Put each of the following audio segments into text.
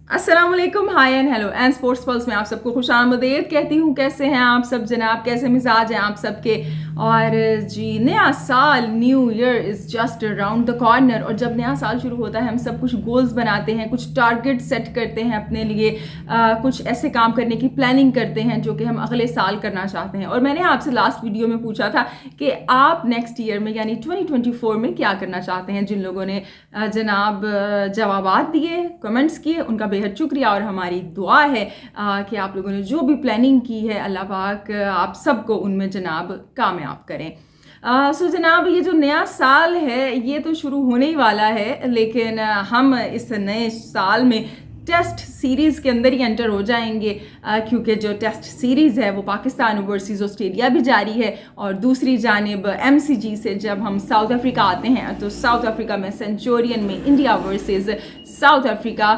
अस्सलाम वालेकुम, hi and hello and sports pulse में आप सबको खुशामदीद कहती हूँ। कैसे हैं आप सब जनाब, कैसे मिजाज हैं आप सबके। और जी, नया साल, new year is just around the corner. और जब नया साल शुरू होता है हम सब कुछ गोल्स बनाते हैं, कुछ टारगेट सेट करते हैं अपने लिए, कुछ ऐसे काम करने की प्लानिंग करते हैं जो कि हम अगले साल करना चाहते हैं। और मैंने आपसे लास्ट वीडियो में पूछा था कि आप नेक्स्ट ईयर में यानी 2024 में क्या करना चाहते हैं। जिन लोगों ने जनाब जवाबात दिए, कमेंट्स किए, उनका बेहद शुक्रिया। और हमारी दुआ है कि आप लोगों ने जो भी प्लानिंग की है, अल्लाह पाक आप सबको उनमें जनाब कामयाब करें। सो जनाब, ये जो नया साल है ये तो शुरू होने ही वाला है, लेकिन हम इस नए साल में टेस्ट सीरीज़ के अंदर ही एंटर हो जाएंगे, क्योंकि जो टेस्ट सीरीज़ है वो पाकिस्तान वर्सेस ऑस्ट्रेलिया भी जारी है। और दूसरी जानिब MCG से जब हम साउथ अफ्रीका आते हैं तो साउथ अफ्रीका में सेंचुरियन में इंडिया वर्सेस साउथ अफ्रीका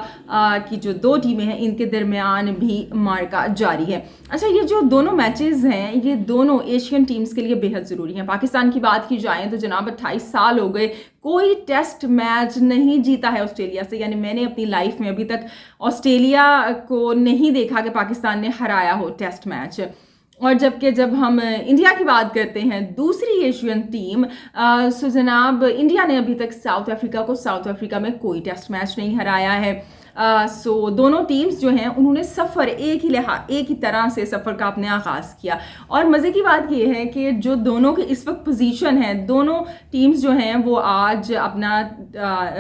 की जो दो टीमें हैं इनके दरमियान भी मार्का जारी है। अच्छा, ये जो दोनों मैचेस हैं ये दोनों एशियन टीम्स के लिए बेहद ज़रूरी हैं। पाकिस्तान की बात की जाए तो जनाब 28 साल हो गए, कोई टेस्ट मैच नहीं जीता है ऑस्ट्रेलिया से। यानी मैंने अपनी लाइफ में अभी तक ऑस्ट्रेलिया को नहीं देखा कि पाकिस्तान ने हराया हो टेस्ट मैच। और जबकि जब हम इंडिया की बात करते हैं, दूसरी एशियन टीम, सो जनाब इंडिया ने अभी तक साउथ अफ्रीका में कोई टेस्ट मैच नहीं हराया है। सो दोनों टीम्स जो हैं उन्होंने सफ़र एक ही तरह से सफ़र का अपने आगाज़ किया। और मज़े की बात यह है कि जो दोनों की इस वक्त पोजीशन है, दोनों टीम्स जो हैं वो आज अपना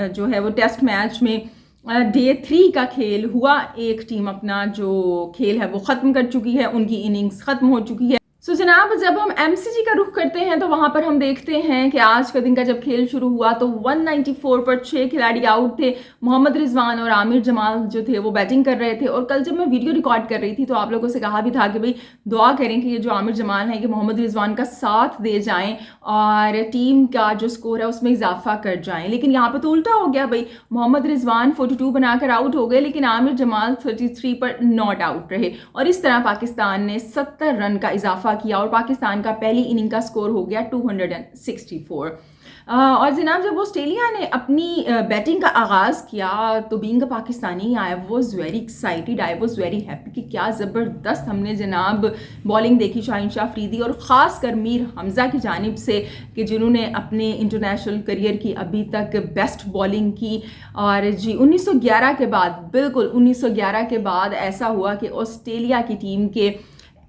जो है वो टेस्ट मैच में डे 3 का खेल हुआ। एक टीम अपना जो खेल है वो ख़त्म कर चुकी है, उनकी इनिंग्स ख़त्म हो चुकी है। सो जनाब, जब हम MCG का रुख करते हैं तो वहाँ पर हम देखते हैं कि आज का दिन का जब खेल शुरू हुआ तो 194 पर 6 खिलाड़ी आउट थे। मोहम्मद रिजवान और आमिर जमाल जो थे वो बैटिंग कर रहे थे। और कल जब मैं वीडियो रिकॉर्ड कर रही थी तो आप लोगों से कहा भी था कि भाई दुआ करें कि ये जो आमिर जमाल हैं कि मोहम्मद रिजवान का साथ दे जाएं और टीम का जो स्कोर है उसमें इजाफा कर जाएं। लेकिन यहाँ पर तो उल्टा हो गया भाई, मोहम्मद रिजवान 42 बनाकर आउट हो गए, लेकिन आमिर जमाल 33 पर नॉट आउट रहे। और इस तरह पाकिस्तान ने 70 रन का इजाफा किया और पाकिस्तान का पहली इनिंग का स्कोर हो गया 264। और जनाब जब ऑस्ट्रेलिया ने अपनी बैटिंग का आगाज़ किया तो being a Pakistani I was very excited, I was very happy कि क्या ज़बरदस्त हमने जनाब बॉलिंग देखी शाहीन शाह अफरीदी और ख़ास कर मीर हमज़ा की जानिब से, कि जिन्होंने अपने इंटरनेशनल करियर की अभी तक बेस्ट बॉलिंग की। और जी 1911 के बाद, बिल्कुल 1911 के बाद ऐसा हुआ कि ऑस्ट्रेलिया की टीम के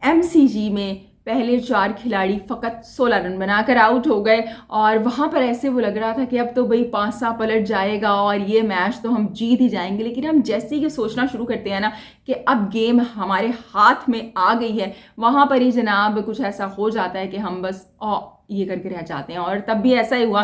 MCG में पहले 4 खिलाड़ी फ़कत 16 रन बनाकर आउट हो गए। और वहाँ पर ऐसे वो लग रहा था कि अब तो भाई पासा पलट जाएगा और ये मैच तो हम जीत ही जाएंगे। लेकिन हम जैसे ही ये सोचना शुरू करते हैं ना कि अब गेम हमारे हाथ में आ गई है, वहाँ पर ही जनाब कुछ ऐसा हो जाता है कि हम बस ये करके रह जाते हैं। और तब भी ऐसा ही हुआ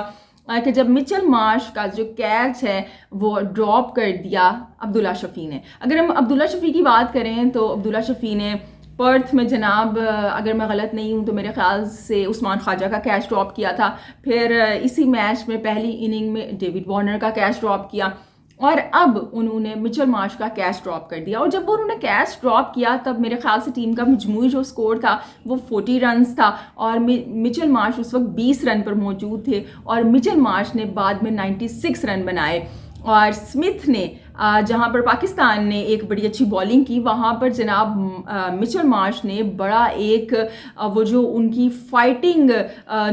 कि जब मिचेल मार्श का जो कैच है वो ड्रॉप कर दिया अब्दुल्ला शफी ने। अगर हम अब्दुल्ला शफी की बात करें तो अब्दुल्ला शफी ने पर्थ में जनाब, अगर मैं गलत नहीं हूँ तो मेरे ख्याल से उस्मान ख्वाजा का कैच ड्रॉप किया था। फिर इसी मैच में पहली इनिंग में डेविड वार्नर का कैच ड्रॉप किया और अब उन्होंने मिचेल मार्श का कैच ड्रॉप कर दिया। और जब उन्होंने कैच ड्रॉप किया तब मेरे ख्याल से टीम का मजमूई जो स्कोर था वो 40 रन्स था और मिचेल मार्श उस वक्त 20 रन पर मौजूद थे और मिचेल मार्श ने बाद में 96 रन बनाए। और स्मिथ ने जहां पर पाकिस्तान ने एक बड़ी अच्छी बॉलिंग की, वहां पर जनाब मिचेल मार्श ने बड़ा एक वो जो उनकी फाइटिंग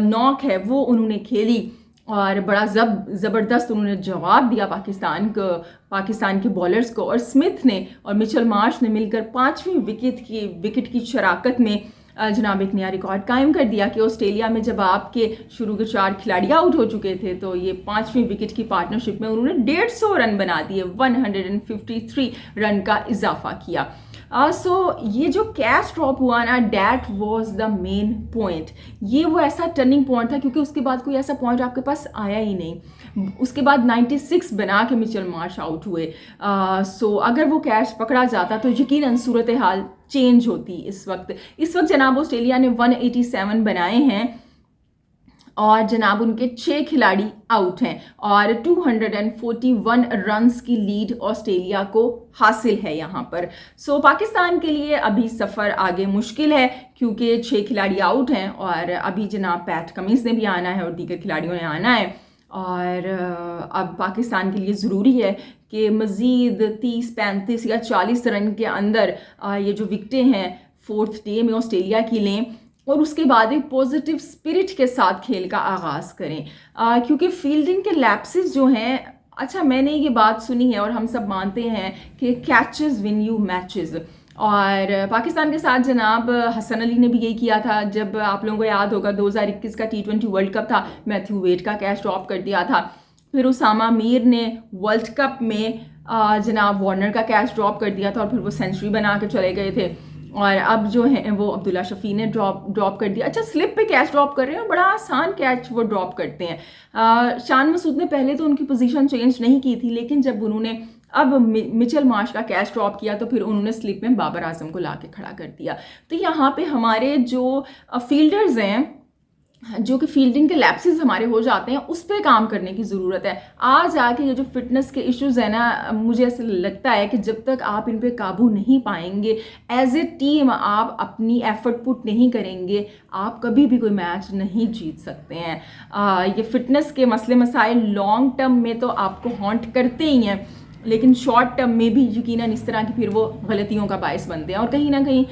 नॉक है वो उन्होंने खेली और बड़ा ज़बरदस्त उन्होंने जवाब दिया पाकिस्तान के बॉलर्स को। और स्मिथ ने और मिचेल मार्श ने मिलकर 5वीं विकेट की शराकत में जनाब एक नया रिकॉर्ड कायम कर दिया कि ऑस्ट्रेलिया में जब आपके शुरू के 4 खिलाड़ी आउट हो चुके थे तो ये 5वीं विकेट की पार्टनरशिप में उन्होंने 150 रन बना दिए, 153 रन का इजाफा किया। सो ये जो कैच ड्रॉप हुआ ना, that was the main point. ये वो ऐसा टर्निंग पॉइंट था क्योंकि उसके बाद कोई ऐसा पॉइंट आपके पास आया ही नहीं। उसके बाद 96 बना के मिचेल मार्श आउट हुए। सो अगर वो कैच पकड़ा जाता तो यकीनन सूरत हाल चेंज होती। इस वक्त जनाब ऑस्ट्रेलिया ने 187 बनाए हैं और जनाब उनके 6 खिलाड़ी आउट हैं और 241 रन्स की लीड ऑस्ट्रेलिया को हासिल है यहाँ पर। सो पाकिस्तान के लिए अभी सफ़र आगे मुश्किल है क्योंकि 6 खिलाड़ी आउट हैं और अभी जनाब पैट कमिंस ने भी आना है और दीगर खिलाड़ियों ने आना है। और अब पाकिस्तान के लिए ज़रूरी है कि मज़ीद 30, 35 या 40 रन के अंदर ये जो विकटें हैं 4th डे में ऑस्ट्रेलिया की लें और उसके बाद एक पॉजिटिव स्पिरिट के साथ खेल का आगाज़ करें, क्योंकि फील्डिंग के लैप्सेस जो हैं, अच्छा मैंने ये बात सुनी है और हम सब मानते हैं कि कैचेस विन यू मैचेस, और पाकिस्तान के साथ जनाब हसन अली ने भी यही किया था। जब आप लोगों को याद होगा 2021 का T20 वर्ल्ड कप था, मैथ्यू वेड का कैच ड्रॉप कर दिया था। फिर उसामा मीर ने वर्ल्ड कप में जनाब वार्नर का कैच ड्रॉप कर दिया था और फिर वो सेंचुरी बना के चले गए थे। और अब जो है वो अब्दुल्ला शफी ने ड्रॉप कर दिया। अच्छा, स्लिप पे कैच ड्रॉप कर रहे हैं, बड़ा आसान कैच वो ड्रॉप करते हैं। शान मसूद ने पहले तो उनकी पोजीशन चेंज नहीं की थी, लेकिन जब उन्होंने अब मिचेल मार्श का कैच ड्रॉप किया तो फिर उन्होंने स्लिप में बाबर आजम को ला के खड़ा कर दिया। तो यहाँ पे हमारे जो फील्डर्स हैं, जो कि फील्डिंग के लैप्सेस हमारे हो जाते हैं, उस पर काम करने की ज़रूरत है। आज आके ये जो फिटनेस के इश्यूज़ हैं ना, मुझे ऐसा लगता है कि जब तक आप इन पे काबू नहीं पाएंगे, एज ए टीम आप अपनी एफर्ट पुट नहीं करेंगे, आप कभी भी कोई मैच नहीं जीत सकते हैं। ये फिटनेस के मसले मसाइल लॉन्ग टर्म में तो आपको हॉन्ट करते ही हैं, लेकिन शॉर्ट टर्म में भी यकीनन इस तरह की फिर वो गलतियों का बायस बनते हैं। और कहीं ना कहीं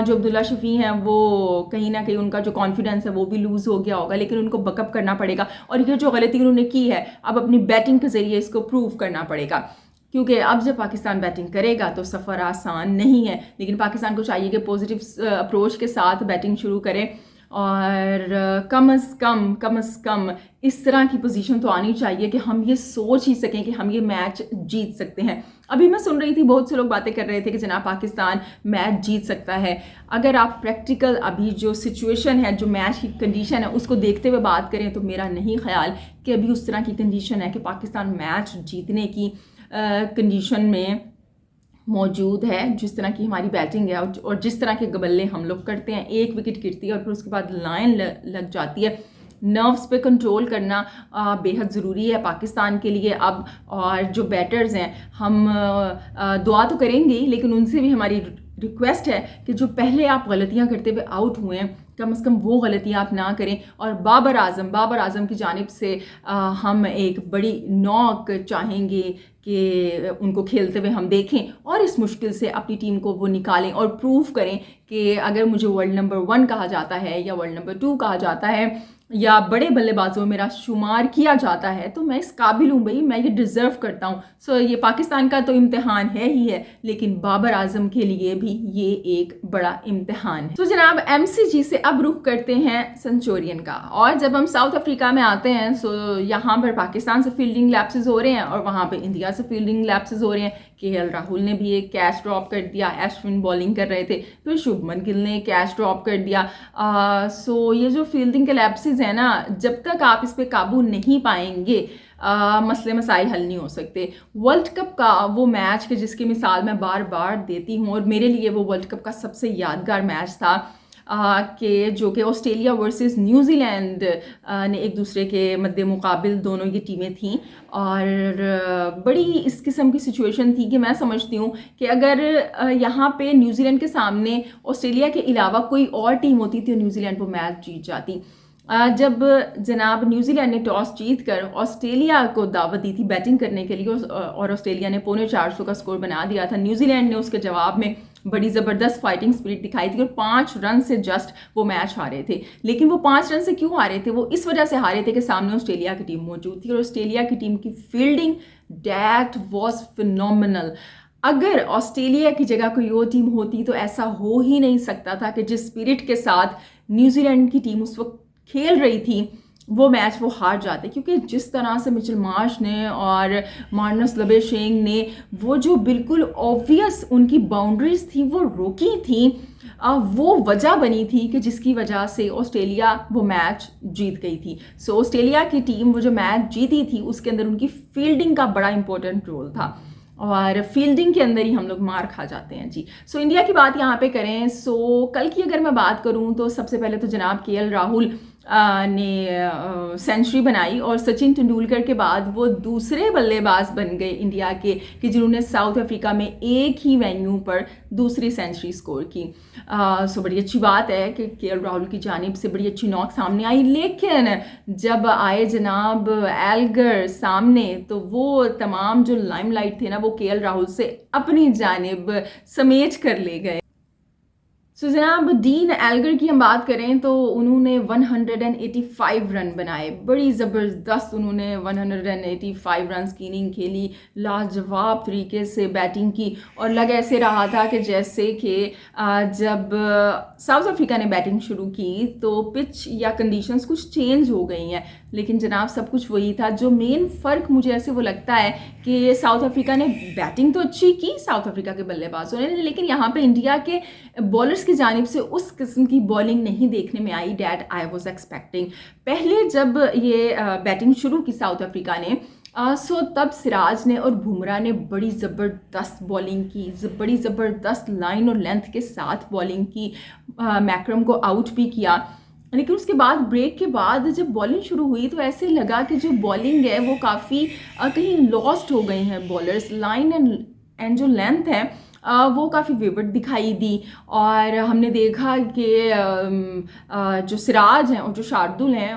जो अब्दुल्ला शफी हैं वो कहीं ना कहीं उनका जो कॉन्फिडेंस है वो भी लूज़ हो गया होगा, लेकिन उनको बकअप करना पड़ेगा। और ये जो गलती उन्होंने की है, अब अपनी बैटिंग के ज़रिए इसको प्रूव करना पड़ेगा, क्योंकि अब जब पाकिस्तान बैटिंग करेगा तो सफ़र आसान नहीं है। लेकिन पाकिस्तान को चाहिए कि पॉजिटिव अप्रोच के साथ बैटिंग शुरू करें और कम अज़ कम इस तरह की पोजीशन तो आनी चाहिए कि हम ये सोच ही सकें कि हम ये मैच जीत सकते हैं। अभी मैं सुन रही थी, बहुत से लोग बातें कर रहे थे कि जनाब पाकिस्तान मैच जीत सकता है। अगर आप प्रैक्टिकल अभी जो सिचुएशन है, जो मैच की कंडीशन है, उसको देखते हुए बात करें तो मेरा नहीं ख्याल कि अभी उस तरह की कंडीशन है कि पाकिस्तान मैच जीतने की कंडीशन में मौजूद है। जिस तरह की हमारी बैटिंग है और जिस तरह के गबल्ले हम लोग करते हैं, एक विकेट गिरती है और फिर उसके बाद लाइन लग जाती है। नर्व्स पे कंट्रोल करना बेहद ज़रूरी है पाकिस्तान के लिए अब। और जो बैटर्स हैं, हम दुआ तो करेंगे ही, लेकिन उनसे भी हमारी रिक्वेस्ट है कि जो पहले आप गलतियां करते हुए आउट हुए हैं, कम से कम वो गलतियां आप ना करें। और बाबर आजम की जानिब से हम एक बड़ी नॉक चाहेंगे कि उनको खेलते हुए हम देखें और इस मुश्किल से अपनी टीम को वो निकालें और प्रूव करें कि अगर मुझे वर्ल्ड नंबर 1 कहा जाता है या वर्ल्ड नंबर 2 कहा जाता है या बड़े बल्लेबाजों में मेरा शुमार किया जाता है तो मैं इस काबिल हूँ भाई, मैं ये डिज़र्व करता हूँ। सो ये पाकिस्तान का तो इम्तिहान है ही है, लेकिन बाबर आजम के लिए भी ये एक बड़ा इम्तिहान है। तो जनाब MCG से अब रुख करते हैं सेंचुरियन का। और जब हम साउथ अफ्रीका में आते हैं, सो यहाँ पर पाकिस्तान से फील्डिंग लैप्सेस हो रहे हैं और वहाँ पर इंडिया से फील्डिंग लैप्सेस हो रहे हैं। KL राहुल ने भी एक कैच ड्रॉप कर दिया, अश्विन बॉलिंग कर रहे थे, फिर शुभमन गिल ने कैच ड्रॉप कर दिया। सो ये जो फील्डिंग के लैप्सेस है ना, जब तक आप इस पे काबू नहीं पाएंगे मसले मसाइल हल नहीं हो सकते। वर्ल्ड कप का वो मैच के जिसकी मिसाल मैं बार बार देती हूँ और मेरे लिए वो वर्ल्ड कप का सबसे यादगार मैच था कि जो कि ऑस्ट्रेलिया वर्सेस न्यूजीलैंड ने एक दूसरे के मद्दे मुकाबिल दोनों ये टीमें थीं। और बड़ी इस किस्म की सिचुएशन थी कि मैं समझती हूँ कि अगर यहाँ पे न्यूजीलैंड के सामने ऑस्ट्रेलिया के अलावा कोई और टीम होती तो न्यूजीलैंड वो मैच जीत जाती। जब जनाब न्यूजीलैंड ने टॉस जीत कर ऑस्ट्रेलिया को दावत दी थी बैटिंग करने के लिए और ऑस्ट्रेलिया ने 450 का स्कोर बना दिया था, न्यूजीलैंड ने उसके जवाब में बड़ी ज़बरदस्त फाइटिंग स्पिरिट दिखाई थी और 5 रन से जस्ट वो मैच हारे थे। लेकिन वो 5 रन से क्यों हारे थे? वो इस वजह से हारे थे कि सामने ऑस्ट्रेलिया की टीम मौजूद थी और ऑस्ट्रेलिया की टीम की फील्डिंग दैट वाज फिनोमिनल। अगर ऑस्ट्रेलिया की जगह कोई और टीम होती तो ऐसा हो ही नहीं सकता था कि जिस स्पिरिट के साथ न्यूजीलैंड की टीम उस वक्त खेल रही थी वो मैच वो हार जाते, क्योंकि जिस तरह से मिचेल मार्श ने और मार्नस लबेशेंग ने वो जो बिल्कुल ऑब्वियस उनकी बाउंड्रीज थी वो रोकी थी, वो वजह बनी थी कि जिसकी वजह से ऑस्ट्रेलिया वो मैच जीत गई थी। सो ऑस्ट्रेलिया की टीम वो जो मैच जीती थी उसके अंदर उनकी फील्डिंग का बड़ा इंपॉर्टेंट रोल था और फील्डिंग के अंदर ही हम लोग मार खा जाते हैं जी। सो इंडिया की बात यहाँ पे करें, सो कल की अगर मैं बात करूँ तो सबसे पहले तो जनाब KL राहुल ने सेंचुरी बनाई और सचिन तेंदुलकर के बाद वो दूसरे बल्लेबाज बन गए इंडिया के कि जिन्होंने साउथ अफ्रीका में एक ही वेन्यू पर दूसरी सेंचुरी स्कोर की। सो बड़ी अच्छी बात है कि केएल राहुल की जानिब से बड़ी अच्छी नॉक सामने आई, लेकिन जब आए जनाब एल्गर सामने तो वो तमाम जो लाइमलाइट थे ना वो केएल राहुल से अपनी जानिब समेट कर ले गए। सो जनाब डीन एल्गर की हम बात करें तो उन्होंने 185 रन बनाए, बड़ी ज़बरदस्त उन्होंने 185 रन की इनिंग खेली, लाजवाब तरीके से बैटिंग की और लग ऐसे रहा था कि जैसे कि जब साउथ अफ्रीका ने बैटिंग शुरू की तो पिच या कंडीशंस कुछ चेंज हो गई हैं, लेकिन जनाब सब कुछ वही था। जो मेन फ़र्क मुझे ऐसे वो लगता है कि साउथ अफ्रीका ने बैटिंग तो अच्छी की साउथ अफ्रीका के बल्लेबाजों ने, लेकिन यहाँ पे इंडिया के बॉलर्स की जानिब से उस किस्म की बॉलिंग नहीं देखने में आई डैट आई वाज एक्सपेक्टिंग। पहले जब ये बैटिंग शुरू की साउथ अफ्रीका ने सो तब सिराज ने और बुमराह ने बड़ी ज़बरदस्त बॉलिंग की, बड़ी ज़बरदस्त लाइन और लेंथ के साथ बॉलिंग की, मैक्रम को आउट भी किया। लेकिन उसके बाद ब्रेक के बाद जब बॉलिंग शुरू हुई तो ऐसे लगा कि जो बॉलिंग है वो काफ़ी कहीं लॉस्ट हो गई हैं बॉलर्स, लाइन एंड जो लेंथ है वो काफ़ी विविड दिखाई दी और हमने देखा कि जो सिराज हैं और जो शार्दुल हैं,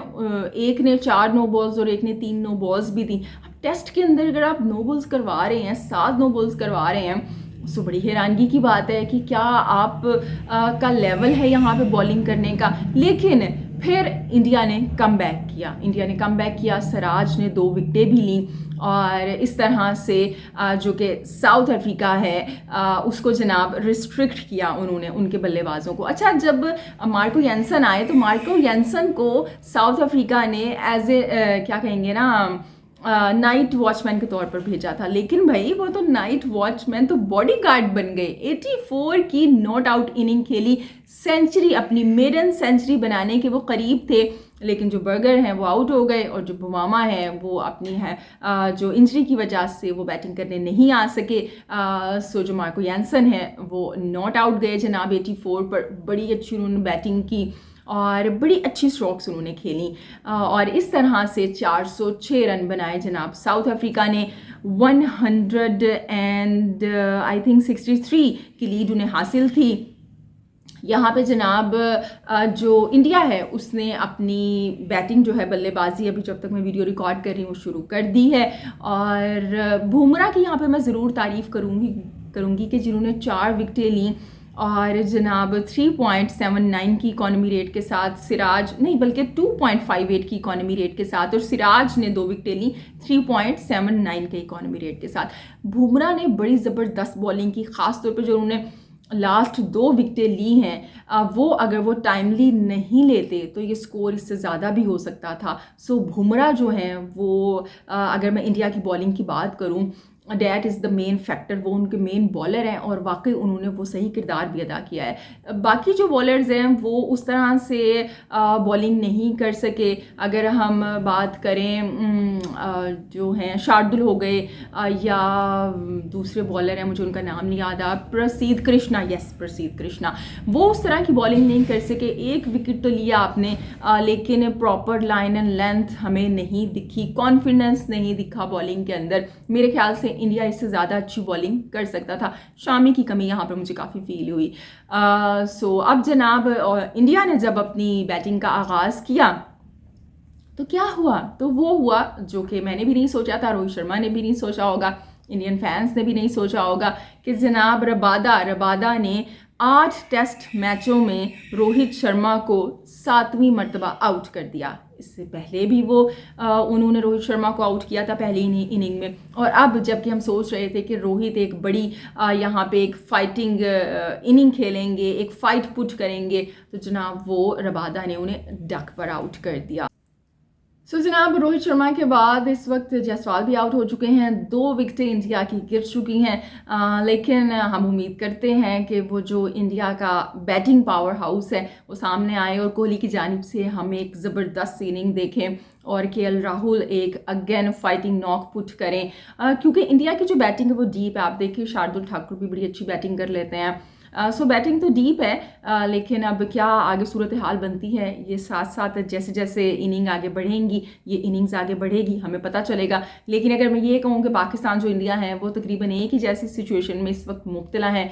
एक ने 4 नो बॉल्स और एक ने 3 नो बॉल्स भी दी। टेस्ट के अंदर अगर आप नो बॉल्स करवा रहे हैं, 7 नो बॉल्स करवा रहे हैं, सो बड़ी हैरानगी की बात है कि क्या आप का लेवल है यहाँ पे बॉलिंग करने का। लेकिन फिर इंडिया ने कम बैक किया, सिराज ने 2 विकेटें भी लीं और इस तरह से जो कि साउथ अफ्रीका है उसको जनाब रिस्ट्रिक्ट किया उन्होंने उनके बल्लेबाजों को। अच्छा, जब मार्को यंसन आए तो मार्को यंसन को साउथ अफ्रीका ने एज ए क्या कहेंगे ना नाइट वॉचमैन के तौर पर भेजा था, लेकिन भाई वो तो नाइट वॉचमैन तो बॉडीगार्ड बन गए। 84 की नॉट आउट इनिंग खेली, सेंचुरी अपनी मेडन सेंचुरी बनाने के वो करीब थे, लेकिन जो बर्गर हैं वो आउट हो गए और जो बुमामा है वो अपनी है जो इंजरी की वजह से वो बैटिंग करने नहीं आ सके। सो जो मार्को यंसन है वो नॉट आउट गए जनाब 84 पर। बड़ी अच्छी उन्होंने बैटिंग की और बड़ी अच्छी स्ट्रोक्स उन्होंने खेली और इस तरह से 406 रन बनाए जनाब साउथ अफ्रीका ने। 100 एंड आई थिंक 63 की लीड उन्हें हासिल थी। यहाँ पे जनाब जो इंडिया है उसने अपनी बैटिंग जो है बल्लेबाजी अभी जब तक मैं वीडियो रिकॉर्ड कर रही हूँ शुरू कर दी है और बुमराह की यहाँ पे मैं ज़रूर तारीफ़ करूँगी कि जिन्होंने 4 विकेटें लीं और जनाब 3.79 की इकॉनमी रेट के साथ, सिराज नहीं बल्कि 2.58 की इकॉनमी रेट के साथ, और सिराज ने 2 विकेटें ली 3.79 के इकॉनमी रेट के साथ। बुमराह ने बड़ी ज़बरदस्त बॉलिंग की, ख़ास तौर पे जो उन्होंने लास्ट 2 विकेटें ली हैं वो अगर वो टाइमली नहीं लेते तो ये स्कोर इससे ज़्यादा भी हो सकता था। सो बुमराह जो हैं वो अगर मैं इंडिया की बॉलिंग की बात करूं, that is the main factor, वो उनके मेन बॉलर हैं और वाकई उन्होंने वो सही किरदार भी अदा किया है। बाकी जो बॉलर्स हैं वो उस तरह से बॉलिंग नहीं कर सके। अगर हम बात करें जो हैं शार्दुल हो गए या दूसरे बॉलर हैं, मुझे उनका नाम नहीं याद आ, प्रसिद्ध कृष्णा, वो उस तरह की बॉलिंग नहीं कर सके। 1 विकेट तो लिया आपने लेकिन प्रॉपर लाइन एंड लेंथ हमें नहीं दिखी, कॉन्फिडेंस नहीं दिखा बॉलिंग के अंदर। मेरे ख्याल से इंडिया इससे ज़्यादा अच्छी बॉलिंग कर सकता था। शामी की कमी यहाँ पर मुझे काफ़ी फील हुई। सो अब जनाब इंडिया ने जब अपनी बैटिंग का आगाज़ किया तो क्या हुआ, तो वो हुआ जो कि मैंने भी नहीं सोचा था, रोहित शर्मा ने भी नहीं सोचा होगा, इंडियन फैंस ने भी नहीं सोचा होगा कि जनाब रबादा ने 8 टेस्ट मैचों में रोहित शर्मा को 7वीं मरतबा आउट कर दिया। इससे पहले भी वो उन्होंने रोहित शर्मा को आउट किया था पहली इनिंग में, और अब जबकि हम सोच रहे थे कि रोहित एक बड़ी यहाँ पे एक फाइटिंग इनिंग खेलेंगे, एक फाइट पुट करेंगे, तो जनाब वो रबादा ने उन्हें डक पर आउट कर दिया। सो जनाब रोहित शर्मा के बाद इस वक्त जायसवाल भी आउट हो चुके हैं, 2 विकेटें इंडिया की गिर चुकी हैं, लेकिन हम उम्मीद करते हैं कि वो जो इंडिया का बैटिंग पावर हाउस है वो सामने आए और कोहली की जानिब से हम एक ज़बरदस्त इनिंग देखें और केएल राहुल एक अगेन फाइटिंग नॉक पुट करें, क्योंकि इंडिया की जो बैटिंग है वो डीप है। आप देखिए शार्दुल ठाकुर भी बड़ी अच्छी बैटिंग कर लेते हैं, सो बैटिंग तो डीप है, लेकिन अब क्या आगे सूरत हाल बनती है, ये साथ साथ जैसे जैसे इनिंग आगे बढ़ेंगी, ये इनिंग्स आगे बढ़ेगी, हमें पता चलेगा। लेकिन अगर मैं ये कहूँ कि पाकिस्तान जो इंडिया है वो तकरीबन एक ही जैसी सिचुएशन में इस वक्त मुब्तला है,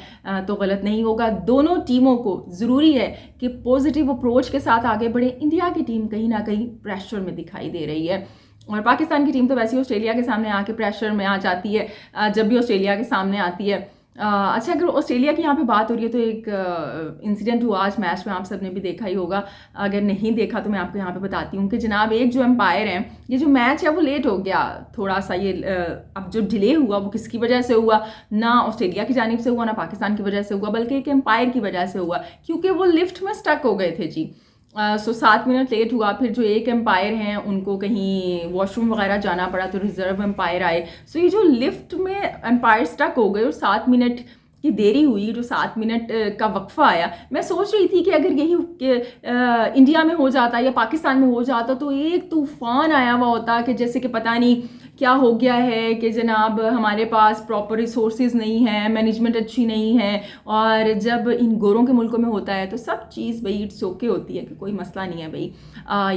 तो गलत नहीं होगा। दोनों टीमों को ज़रूरी है कि पॉजिटिव अप्रोच के साथ आगे बढ़े। इंडिया की टीम कहीं ना कहीं प्रेशर में दिखाई दे रही है, और पाकिस्तान की टीम तो वैसे ही ऑस्ट्रेलिया के सामने आके प्रेशर में आ जाती है जब भी ऑस्ट्रेलिया के सामने आती है। अच्छा, अगर ऑस्ट्रेलिया की यहाँ पे बात हो रही है तो एक इंसिडेंट हुआ आज मैच में, आप सबने भी देखा ही होगा। अगर नहीं देखा तो मैं आपको यहाँ पे बताती हूँ कि जनाब एक जो एम्पायर हैं, ये जो मैच है वो लेट हो गया थोड़ा सा। ये अब जो डिले हुआ वो किसकी वजह से हुआ? ना ऑस्ट्रेलिया की जानिब से हुआ, ना पाकिस्तान की वजह से हुआ, बल्कि एक एम्पायर की वजह से हुआ, क्योंकि वो लिफ्ट में स्टक हो गए थे जी। 7 मिनट लेट हुआ। फिर जो एक एम्पायर हैं उनको कहीं वॉशरूम वगैरह जाना पड़ा, तो रिजर्व एम्पायर आए। सो ये जो लिफ्ट में एम्पायर स्टक हो गए और 7 मिनट की देरी हुई, जो 7 मिनट का वक्फा आया, मैं सोच रही थी कि अगर यही इंडिया में हो जाता या पाकिस्तान में हो जाता तो एक तूफान आया हुआ होता कि जैसे कि पता नहीं क्या हो गया है कि जनाब हमारे पास प्रॉपर रिसोर्सेज नहीं है, मैनेजमेंट अच्छी नहीं है। और जब इन गोरों के मुल्कों में होता है तो सब चीज़ भाई इट्स ओके होती है कि कोई मसला नहीं है भाई,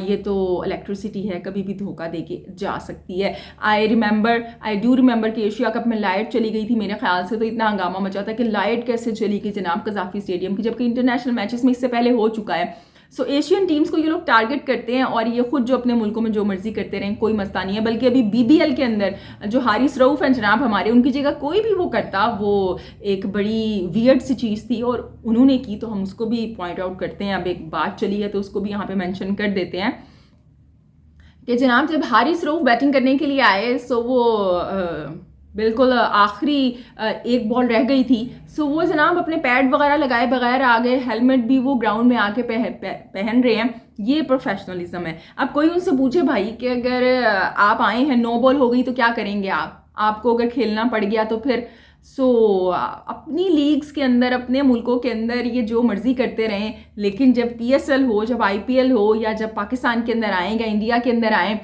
ये तो इलेक्ट्रिसिटी है, कभी भी धोखा दे के जा सकती है। आई डू रिमेंबर कि एशिया कप में लाइट चली गई थी मेरे ख्याल से, तो इतना हंगामा मचा था कि लाइट कैसे चली गई जनाब कजाफी स्टेडियम की, जबकि इंटरनेशनल मैचेस में इससे पहले हो चुका है। सो एशियन टीम्स को ये लोग टारगेट करते हैं और ये खुद जो अपने मुल्कों में जो मर्जी करते रहें, कोई मसला नहीं है। बल्कि अभी BBL के अंदर जो हारिस रऊफ हैं जनाब हमारे, उनकी जगह कोई भी वो करता, वो एक बड़ी वियर्ड सी चीज़ थी और उन्होंने की, तो हम उसको भी पॉइंट आउट करते हैं। अब एक बात चली है तो उसको भी यहाँ पे मेंशन कर देते हैं कि जनाब जब हारिस रऊफ बैटिंग करने के लिए आए, सो वो बिल्कुल आखिरी एक बॉल रह गई थी, सो वो जनाब अपने पैड वगैरह लगाए बगैर आ गए, हेलमेट भी वो ग्राउंड में आके पहन रहे हैं। ये प्रोफेशनलिज्म है। अब कोई उनसे पूछे भाई कि अगर आप आए हैं, 9 बॉल हो गई तो क्या करेंगे आपको अगर खेलना पड़ गया तो फिर अपनी लीग्स के अंदर, अपने मुल्कों के अंदर ये जो मर्जी करते रहें, लेकिन जब PSL हो, जब IPL हो, या जब पाकिस्तान के अंदर आए या इंडिया के अंदर आए,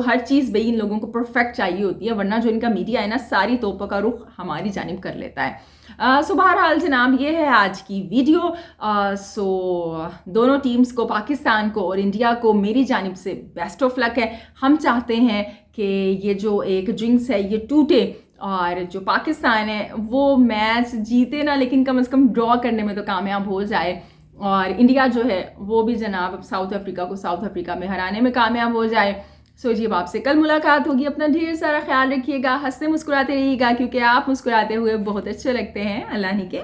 हर चीज़ भाई इन लोगों को परफेक्ट चाहिए होती है, वरना जो इनका मीडिया है ना, सारी तोपों का रुख हमारी जानिब कर लेता है। बहरहाल जनाब ये है आज की वीडियो। दोनों टीम्स को, पाकिस्तान को और इंडिया को, मेरी जानिब से बेस्ट ऑफ लक है। हम चाहते हैं कि ये जो एक जिंक्स है ये टूटे और जो पाकिस्तान है वो मैच जीते ना, लेकिन कम से कम ड्रॉ करने में तो कामयाब हो जाए, और इंडिया जो है वो भी जनाब साउथ अफ्रीका को साउथ अफ्रीका में हराने में कामयाब हो जाए। जी, अब आपसे कल मुलाकात होगी। अपना ढेर सारा ख्याल रखिएगा, हंसते मुस्कुराते रहिएगा, क्योंकि आप मुस्कुराते हुए बहुत अच्छे लगते हैं। अल्लाह ही के